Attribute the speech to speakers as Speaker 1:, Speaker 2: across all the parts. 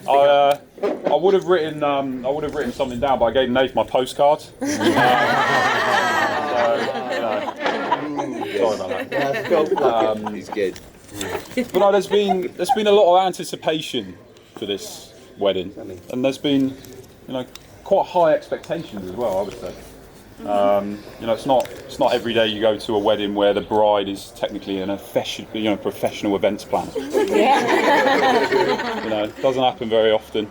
Speaker 1: I would have written something down, but I gave Nate my postcards. Sorry about that.
Speaker 2: He's good.
Speaker 1: But no, there's been a lot of anticipation for this wedding, and there's been, quite high expectations as well, I would say. It's not every day you go to a wedding where the bride is technically an professional events planner. It doesn't happen very often.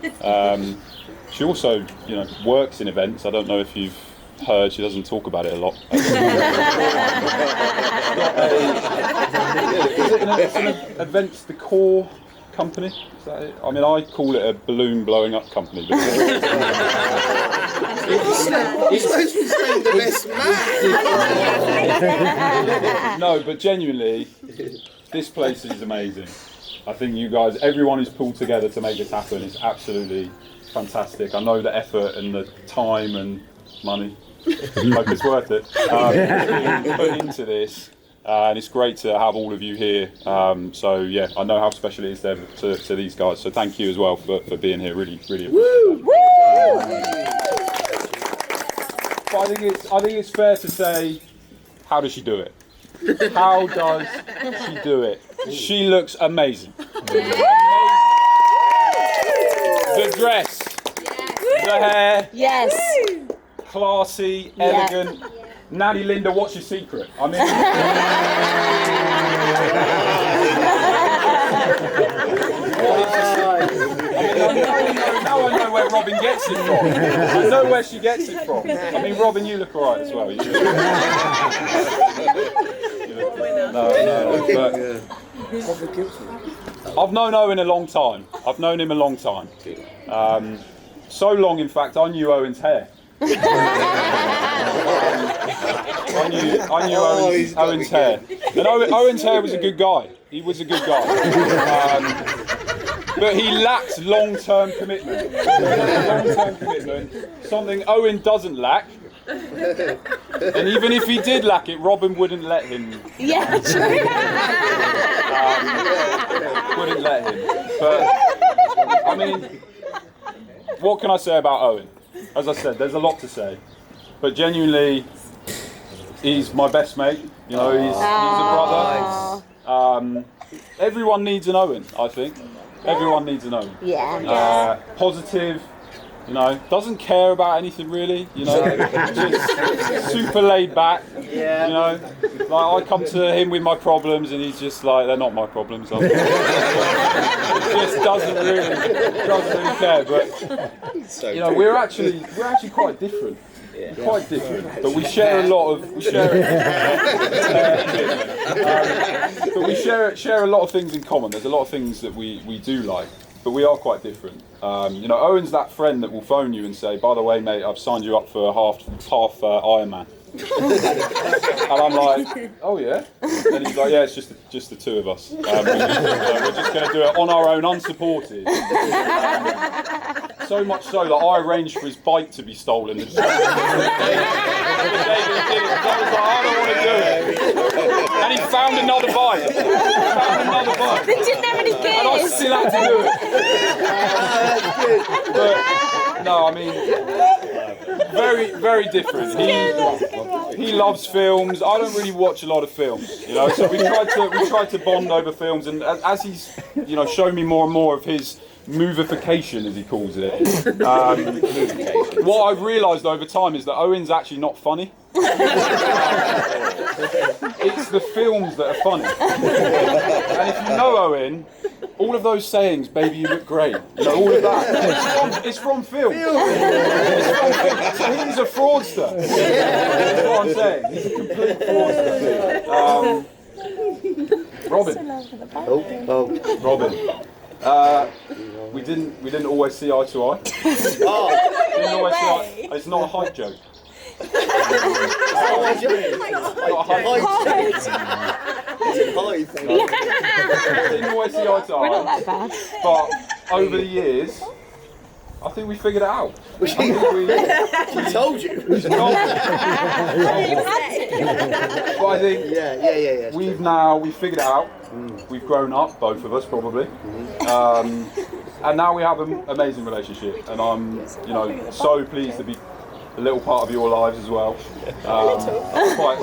Speaker 1: She also, works in events. I don't know if you've heard, she doesn't talk about it a lot. It's an events decor company. Is that it? I mean, I call it a balloon blowing up company.
Speaker 2: You're supposed to say the best man.
Speaker 1: No, but genuinely, this place is amazing. I think you guys, everyone who's pulled together to make this happen is absolutely fantastic. I know the effort and the time and money. Hope it's worth it. Put into this. And it's great to have all of you here. So yeah, I know how special it is to these guys. So thank you as well for being here. Really, really appreciate it. But I think it's fair to say, how does she do it? How does she do it? She looks amazing. The dress, the hair,
Speaker 3: yes,
Speaker 1: classy, elegant. Nanny Linda, what's your secret? I mean, now I know where Robin gets it from. I know where she gets it from. I mean, Robin, you look alright as well. But I've known Owen a long time. I've known him a long time. So long, in fact, I knew Owen's hair. I knew Owen's hair. And Owen's hair was a good guy. He was a good guy. But he lacks long-term commitment. Something Owen doesn't lack. And even if he did lack it, Robin wouldn't let him.
Speaker 3: Yeah, true.
Speaker 1: Wouldn't let him. But, I mean, what can I say about Owen? As I said, there's a lot to say, but genuinely, he's my best mate. He's a brother. Everyone needs an Owen, I think. Everyone needs an Owen.
Speaker 3: Yeah.
Speaker 1: Positive. Doesn't care about anything really. Just super laid back.
Speaker 2: Yeah.
Speaker 1: Like I come to him with my problems, and he's just like, they're not my problems. He just doesn't really care. But we're actually quite different. Yeah. Quite different, but we share a lot of share a lot of things in common. There's a lot of things that we do like, but we are quite different. Owen's that friend that will phone you and say, by the way, mate, I've signed you up for a half Ironman. And I'm like, oh yeah? And he's like, yeah, it's just the two of us. We're just going to do it on our own, unsupported. So much so that I arranged for his bike to be stolen. The day that he did it, I was like, I don't want to do it. And he found another bike.
Speaker 3: They didn't have any gears.
Speaker 1: And I still had to do it. But no, I mean, very, very different. He loves films. I don't really watch a lot of films, So we tried to bond over films, and as he's, shown me more and more of his movification, as he calls it. What I've realised over time is that Owen's actually not funny. It's the films that are funny. And if you know Owen, all of those sayings, "Baby, you look great," all of that, it's from film. So he's a fraudster. That's what I'm saying. He's a complete fraudster. Robin. Robin. We didn't always see eye to eye. Didn't always see eye. It's not a height joke. It's not a height joke. Didn't always see eye to eye.
Speaker 3: We're not that bad.
Speaker 1: But over the years, I think we figured it out.
Speaker 2: She told you.
Speaker 1: But I think we figured it out. We've grown up, both of us probably. and now we have an amazing relationship, and I'm, you know, so pleased to be a little part of your lives as well. Quite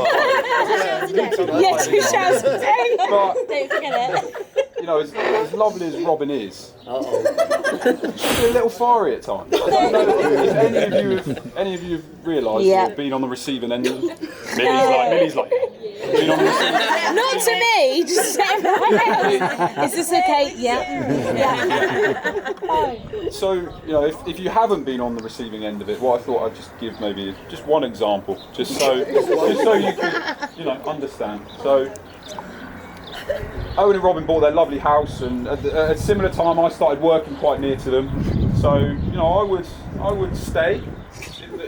Speaker 3: Yes, we shall say.
Speaker 1: but
Speaker 3: Don't forget it.
Speaker 1: you know, as lovely as Robin is, she's a little fiery at times. I don't know if any of you have realised or been on the receiving end. Millie's like, been on the receiving end.
Speaker 3: Not to me, just to everyone else. Is this okay? Yeah.
Speaker 1: So, you know, if you haven't been on the receiving end of it, what I thought I'd just give maybe just one example, just so you could, you know, understand. So, Owen and Robin bought their lovely house, and at a similar time I started working quite near to them. So, you know, I would stay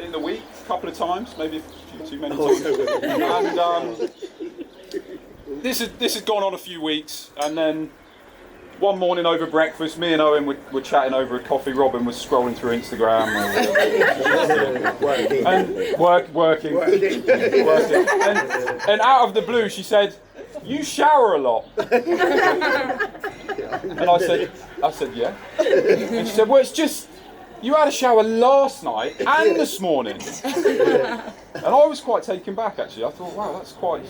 Speaker 1: in the week a couple of times, maybe a few too many times. And this has gone on a few weeks, and then one morning over breakfast, me and Owen were chatting over a coffee. Robin was scrolling through Instagram working. And out of the blue, she said, "You shower a lot." And I said, "Yeah." And she said, "Well, it's just you had a shower last night and this morning." And I was quite taken back, actually. I thought, wow, that's quite.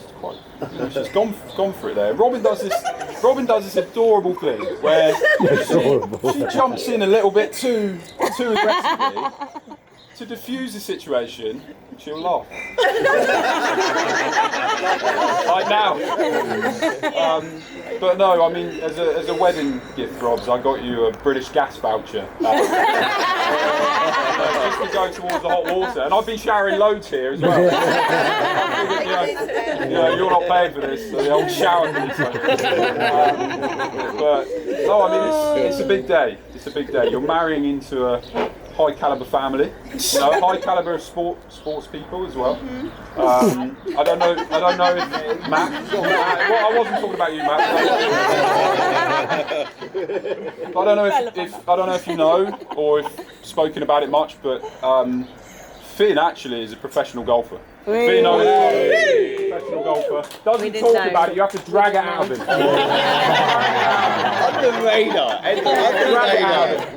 Speaker 1: You know, she's gone for it there. Robin does this adorable thing where she jumps in a little bit too aggressively to diffuse the situation. She'll laugh. Like now. But no, I mean, as a wedding gift, Robs, I got you a British gas voucher. Just to go towards the hot water. And I've been showering loads here as well. You know, you're not paying for this, so the old shower thing. But no, I mean, it's a big day. It's a big day. You're marrying into a high caliber family, you know, high caliber of sports people as well. I don't know if Matt. Well, I wasn't talking about you, Matt. I don't know if you know or if spoken about it much, but Finn actually is a professional golfer. Finn is a professional golfer. Doesn't talk about it. You have to drag it out of him.
Speaker 2: Under the radar.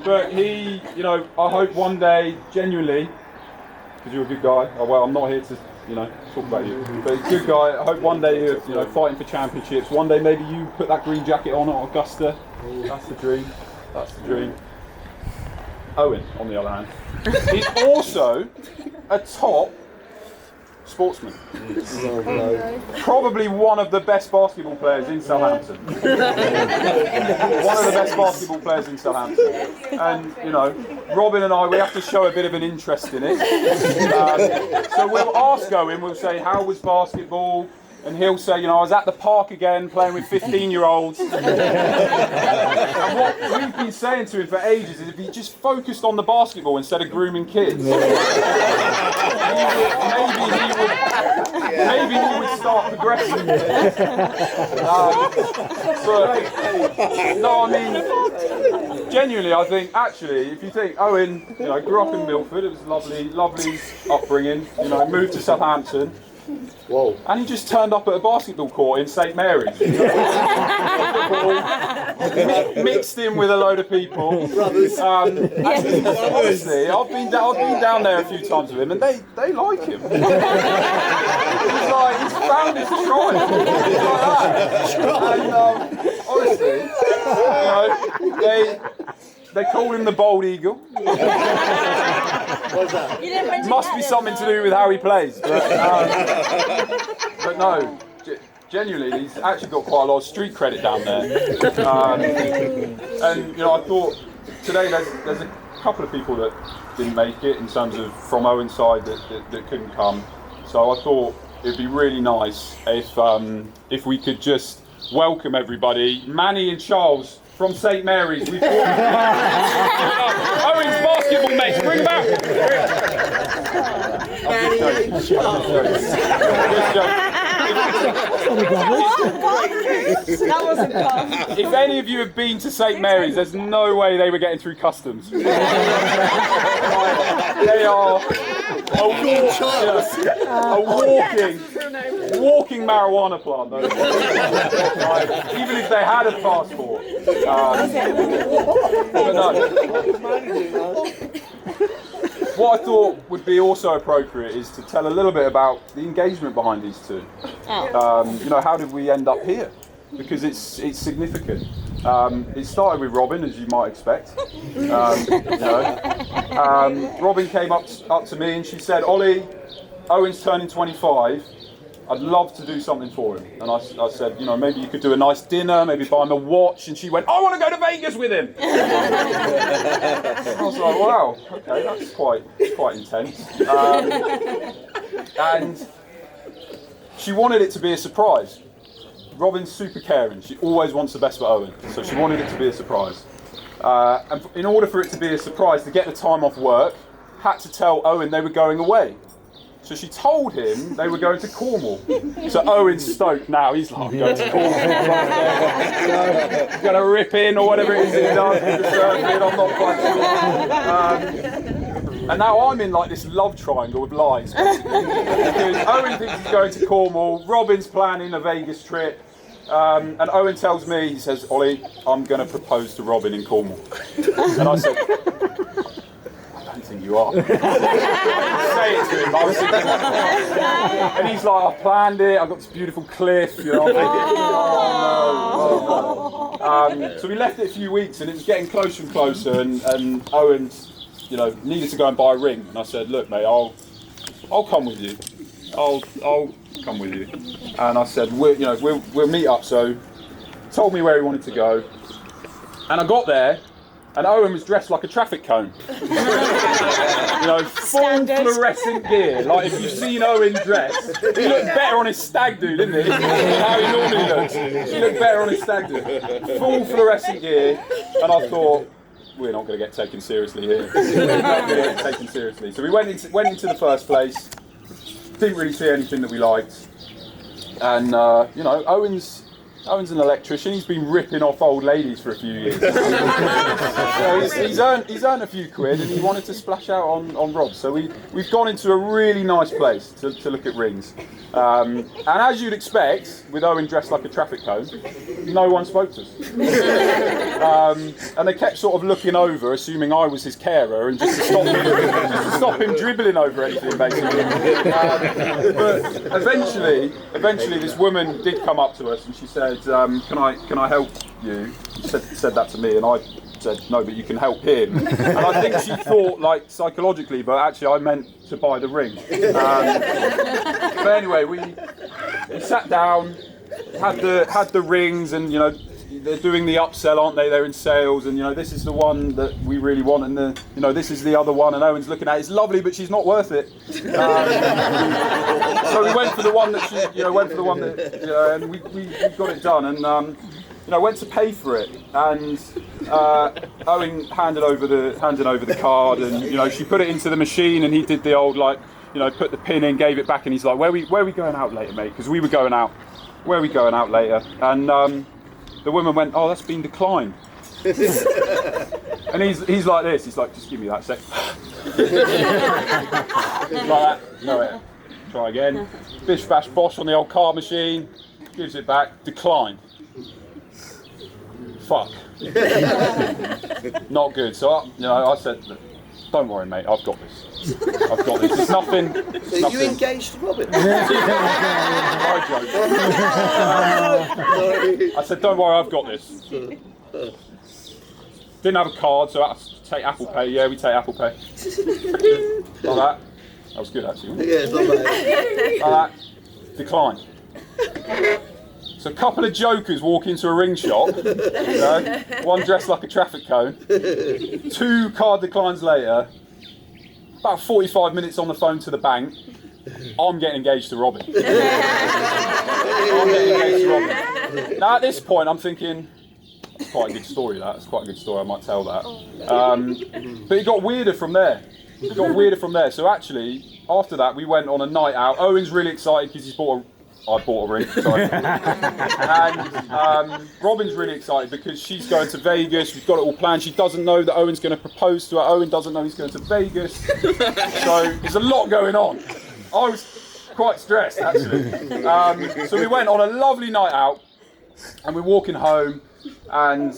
Speaker 1: But he, you know, I hope one day, genuinely, because you're a good guy. Oh, well, I'm not here to, you know, talk about you, but he's a good guy. I hope one day you're, you know, fighting for championships. One day maybe you put that green jacket on at Augusta. That's the dream. That's the dream. Owen, on the other hand, is also a top sportsman. Probably one of the best basketball players in Southampton. One of the best basketball players in Southampton. And, you know, Robin and I, we have to show a bit of an interest in it. So we'll ask Owen, we'll say, how was basketball? And he'll say, you know, I was at the park again playing with 15-year-olds. And what we've been saying to him for ages is if he just focused on the basketball instead of grooming kids, maybe he would start progressing. But no, I mean, genuinely, I think actually, if you think Owen, you know, grew up in Milford, it was a lovely upbringing. You know, moved to Southampton.
Speaker 2: Whoa.
Speaker 1: And he just turned up at a basketball court in St Mary's. You know? Mixed in with a load of people. Honestly, I've been down there a few times with him, and they like him. He's found his tribe. He's like that. And honestly, you know, they call him the Bald Eagle.
Speaker 2: What's that?
Speaker 1: Must be something to do with how he plays. But no, genuinely, he's actually got quite a lot of street credit down there. And you know, I thought today there's a couple of people that didn't make it in terms of from Owen's side that couldn't come. So I thought it'd be really nice if we could just welcome everybody, Manny and Charles. From St Mary's, we've brought Owen's basketball mates. Bring them out.
Speaker 3: That wasn't fun.
Speaker 1: If any of you have been to St Mary's, there's no way they were getting through customs. They are a walking marijuana plant, though. Even if they had a passport. But no. What I thought would be also appropriate is to tell a little bit about the engagement behind these two. You know, how did we end up here? Because it's significant. It started with Robin, as you might expect. You know, Robin came up to me and she said, "Ollie, Owen's turning 25. I'd love to do something for him." And I said, you know, maybe you could do a nice dinner, maybe buy him a watch. And she went, "I want to go to Vegas with him." I was like, wow, okay, that's quite intense. And she wanted it to be a surprise. Robin's super caring. She always wants the best for Owen, so she wanted it to be a surprise. And in order for it to be a surprise, to get the time off work, had to tell Owen they were going away. So she told him they were going to Cornwall. So Owen's stoked now. He's like, "I'm going to Cornwall. He's going to rip in or whatever it is he does. I'm not quite sure. And now I'm in like this love triangle with lies. Because Owen thinks he's going to Cornwall. Robin's planning a Vegas trip. And Owen tells me, he says, "Ollie, I'm going to propose to Robin in Cornwall." And I said, "I don't think you are." Say it to him. I was thinking, and he's like, "I've planned it. I've got this beautiful cliff." You know, I'm thinking, oh no. So we left it a few weeks, and it was getting closer and closer. And Owen's, you know, needed to go and buy a ring. And I said, "Look, mate, I'll come with you. I'll come with you." And I said, we'll meet up. So told me where he wanted to go, and I got there. And Owen was dressed like a traffic cone. You know, full fluorescent gear. Like, if you've seen Owen dressed, he looked better on his stag do, didn't he? How he normally looks. He looked better on his stag do. Full fluorescent gear. And I thought, we're not going to get taken seriously here. We're not going to get taken seriously. So we went into the first place. Didn't really see anything that we liked. And, you know, Owen's an electrician. He's been ripping off old ladies for a few years. So he's earned a few quid, and he wanted to splash out on Rob. So we've gone into a really nice place to look at rings. And as you'd expect, with Owen dressed like a traffic cone, no one spoke to us. And they kept sort of looking over, assuming I was his carer, and just to stop him dribbling over anything, basically. But eventually, this woman did come up to us, and she said, "Can I help you?" She said that to me, and I said, "No, but you can help him." And I think she thought, like, psychologically, but actually I meant to buy the ring. But anyway, we sat down, had the rings, and you know, they're doing the upsell, aren't they? They're in sales, and you know, this is the one that we really want, and this is the other one. And Owen's looking at it. It's lovely, but she's not worth it. So we went for the one that and we got it done, and went to pay for it, and Owen handed over the card, and you know, she put it into the machine, and he did the old, like, you know, put the pin in, gave it back, and he's like, where are we going out later, mate? Because we were going out. Where are we going out later? And the woman went, "Oh, that's been declined." And he's like this. He's like, "Just give me that sec." Like that. No, wait. Try again. Bish bash bosh on the old card machine. Gives it back. Declined. Fuck. Not good. So I said, "Don't worry, mate. I've got this. I've got this. It's nothing."
Speaker 2: So you engaged to Robin?
Speaker 1: I joke. I said, "Don't worry, I've got this." Didn't have a card, so I had to take Apple Pay. Yeah, we take Apple Pay. Like that. That was good, actually. Wasn't it?
Speaker 2: Yeah, it's not bad.
Speaker 1: Like that. Declined. So a couple of jokers walk into a ring shop, you know, one dressed like a traffic cone, 2 card declines later, about 45 minutes on the phone to the bank, I'm getting engaged to Robin. Now at this point I'm thinking, that's quite a good story, that's quite a good story, I might tell that. But it got weirder from there. So actually, after that we went on a night out. Owen's really excited because he's bought I bought a ring. Sorry. And Robin's really excited because she's going to Vegas. We've got it all planned. She doesn't know that Owen's going to propose to her. Owen doesn't know he's going to Vegas. So there's a lot going on. I was quite stressed, actually. So we went on a lovely night out, and we're walking home. And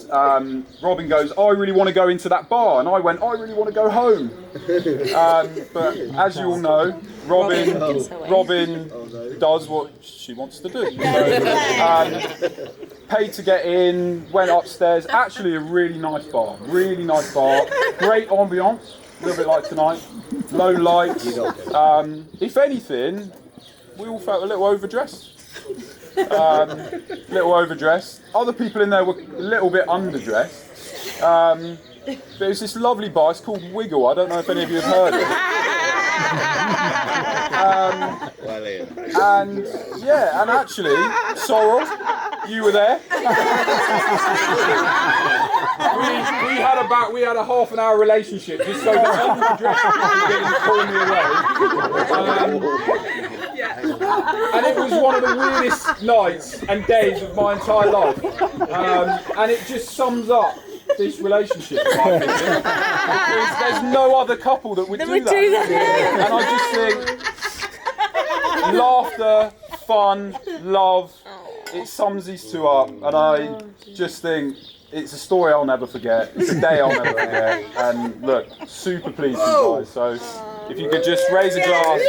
Speaker 1: Robin goes, I really want to go into that bar. And I went, I really want to go home. But as you all know, Robin does what she wants to do. So, paid to get in, went upstairs. Actually a really nice bar. Great ambience, a little bit like tonight. Low lights. If anything, we all felt a little overdressed. Other people in there were a little bit underdressed. But it's this lovely bar. It's called Wiggle. I don't know if any of you have heard of it. And actually, Sorrel, you were there. we had a half an hour relationship just so that underdressed people didn't pull me away. And it was one of the weirdest nights and days of my entire life. And it just sums up this relationship, in my opinion. Because there's no other couple that would do that. And I just think laughter, fun, love, it sums these two up. And I just think it's a story I'll never forget. It's a day I'll never forget. And look, super pleased with you guys. So if you could just raise a glass.